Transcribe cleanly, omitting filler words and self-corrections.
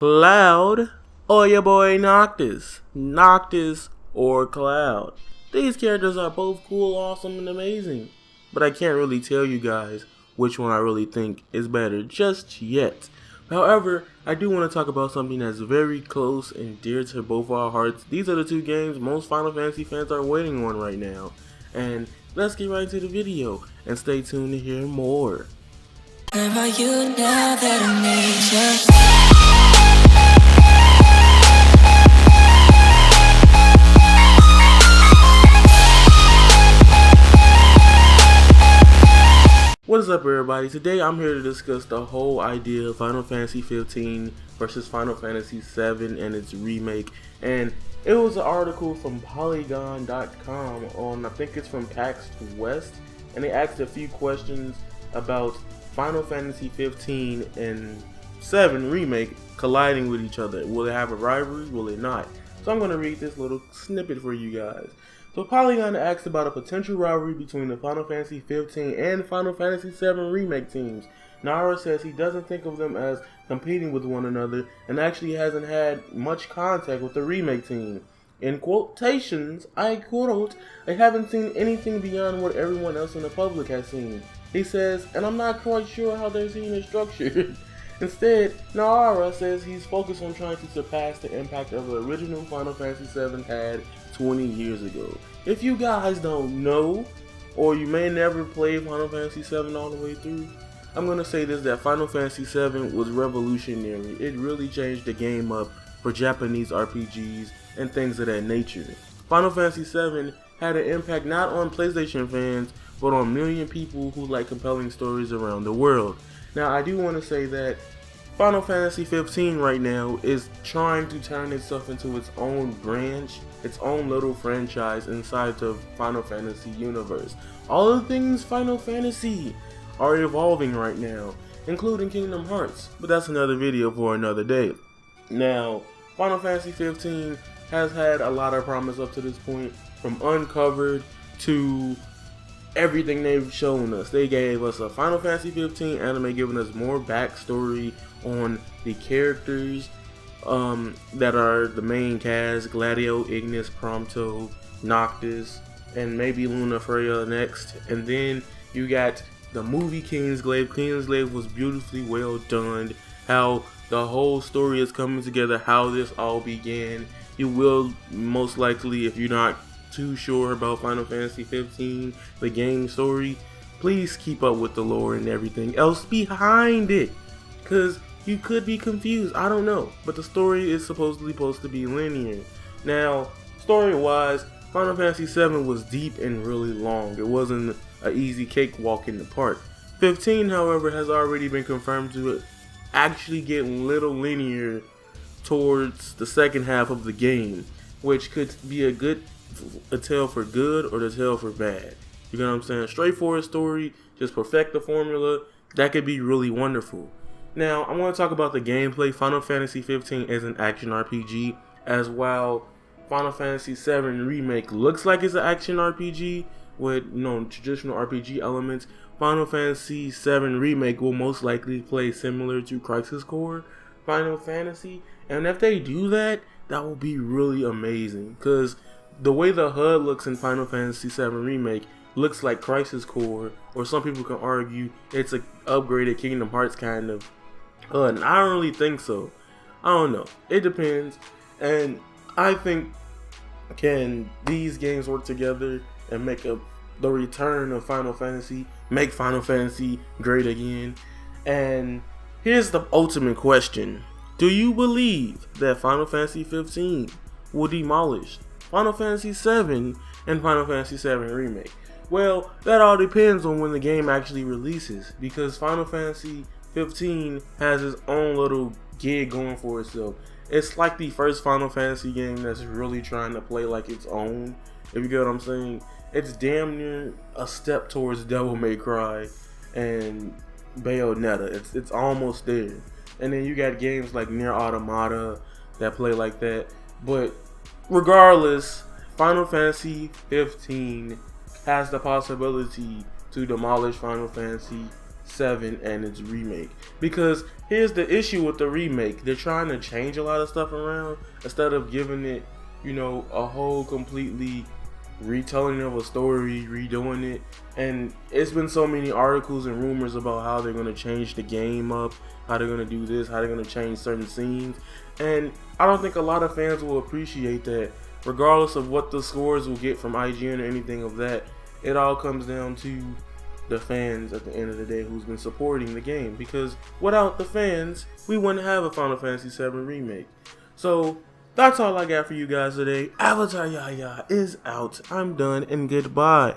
Cloud or your boy Noctis. Noctis or Cloud. These characters are both cool, awesome, and amazing. But I can't really tell you guys which one I really think is better just yet. However, I do want to talk about something that's very close and dear to both our hearts. These are the two games most Final Fantasy fans are waiting on right now. And let's get right into the video and stay tuned to hear more. Where are you now that I need you? What is up, everybody? Today I'm here to discuss the whole idea of Final Fantasy 15 versus Final Fantasy 7 and its remake. And it was an article from Polygon.com on, I think it's from PAX West, and they asked a few questions about Final Fantasy 15 and 7 remake colliding with each other. Will it have a rivalry? Will it not? So I'm going to read this little snippet for you guys. So Polygon asked about a potential rivalry between the Final Fantasy 15 and Final Fantasy 7 remake teams. Nara says he doesn't think of them as competing with one another and actually hasn't had much contact with the remake team. In quotations, I quote, "I haven't seen anything beyond what everyone else in the public has seen." He says, and I'm not quite sure how their scene is structured. Instead, Nara says he's focused on trying to surpass the impact of the original Final Fantasy 7 had 20 years ago. If you guys don't know, or you may never play Final Fantasy 7 all the way through, I'm going to say this, that Final Fantasy 7 was revolutionary. It really changed the game up for Japanese RPGs and things of that nature. Final Fantasy 7 had an impact not on PlayStation fans, but on a million people who like compelling stories around the world. Now, I do want to say that Final Fantasy 15 right now is trying to turn itself into its own branch, its own little franchise inside the Final Fantasy universe. All the things Final Fantasy are evolving right now, including Kingdom Hearts, but that's another video for another day. Now, Final Fantasy 15 has had a lot of promise up to this point, from Uncovered to everything they've shown us. They gave us a Final Fantasy 15 anime giving us more backstory on the characters that are the main cast: Gladio, Ignis, Prompto, Noctis, and maybe Luna Freya next. And then you got the movie Kingsglaive. Kingsglaive was beautifully well done. How the whole story is coming together, how this all began. You will most likely, if you're not too sure about Final Fantasy 15, the game story, please keep up with the lore and everything else behind it, because you could be confused. I don't know, but the story is supposedly supposed to be linear. Now, story wise, Final Fantasy 7 was deep and really long. It wasn't an easy cakewalk in the park. 15, however, has already been confirmed to actually get a little linear towards the second half of the game, which could be a tale for good or the tale for bad. You know what I'm saying? Straightforward story, just perfect the formula. That could be really wonderful. Now, I want to talk about the gameplay. Final Fantasy 15 is an action RPG, as while Final Fantasy 7 Remake looks like it's an action RPG with traditional RPG elements. Final Fantasy 7 Remake will most likely play similar to Crisis Core Final Fantasy, and if they do that, that will be really amazing, because the way the HUD looks in Final Fantasy 7 Remake looks like Crisis Core, or some people can argue it's an upgraded Kingdom Hearts kind of HUD, and I don't really think so. I don't know. It depends, and I think, can these games work together and make the return of Final Fantasy, make Final Fantasy great again? And here's the ultimate question. Do you believe that Final Fantasy 15 will demolish Final Fantasy 7 and Final Fantasy 7 Remake? Well, that all depends on when the game actually releases, because Final Fantasy 15 has its own little gig going for itself. It's like the first Final Fantasy game that's really trying to play like its own, if you get what I'm saying. It's damn near a step towards Devil May Cry and Bayonetta. It's almost there. And then you got games like Nier Automata that play like that. But regardless, Final Fantasy 15 has the possibility to demolish Final Fantasy VII and its remake. Because here's the issue with the remake: they're trying to change a lot of stuff around instead of giving it, a whole completely retelling of a story, redoing it. And it's been so many articles and rumors about how they're going to change the game up, how they're going to do this, how they're going to change certain scenes. And I don't think a lot of fans will appreciate that, regardless of what the scores will get from IGN or anything of that. It all comes down to the fans at the end of the day who's been supporting the game, because without the fans, we wouldn't have a Final Fantasy VII Remake. So that's all I got for you guys today. Avatar Yaya is out. I'm done, and goodbye.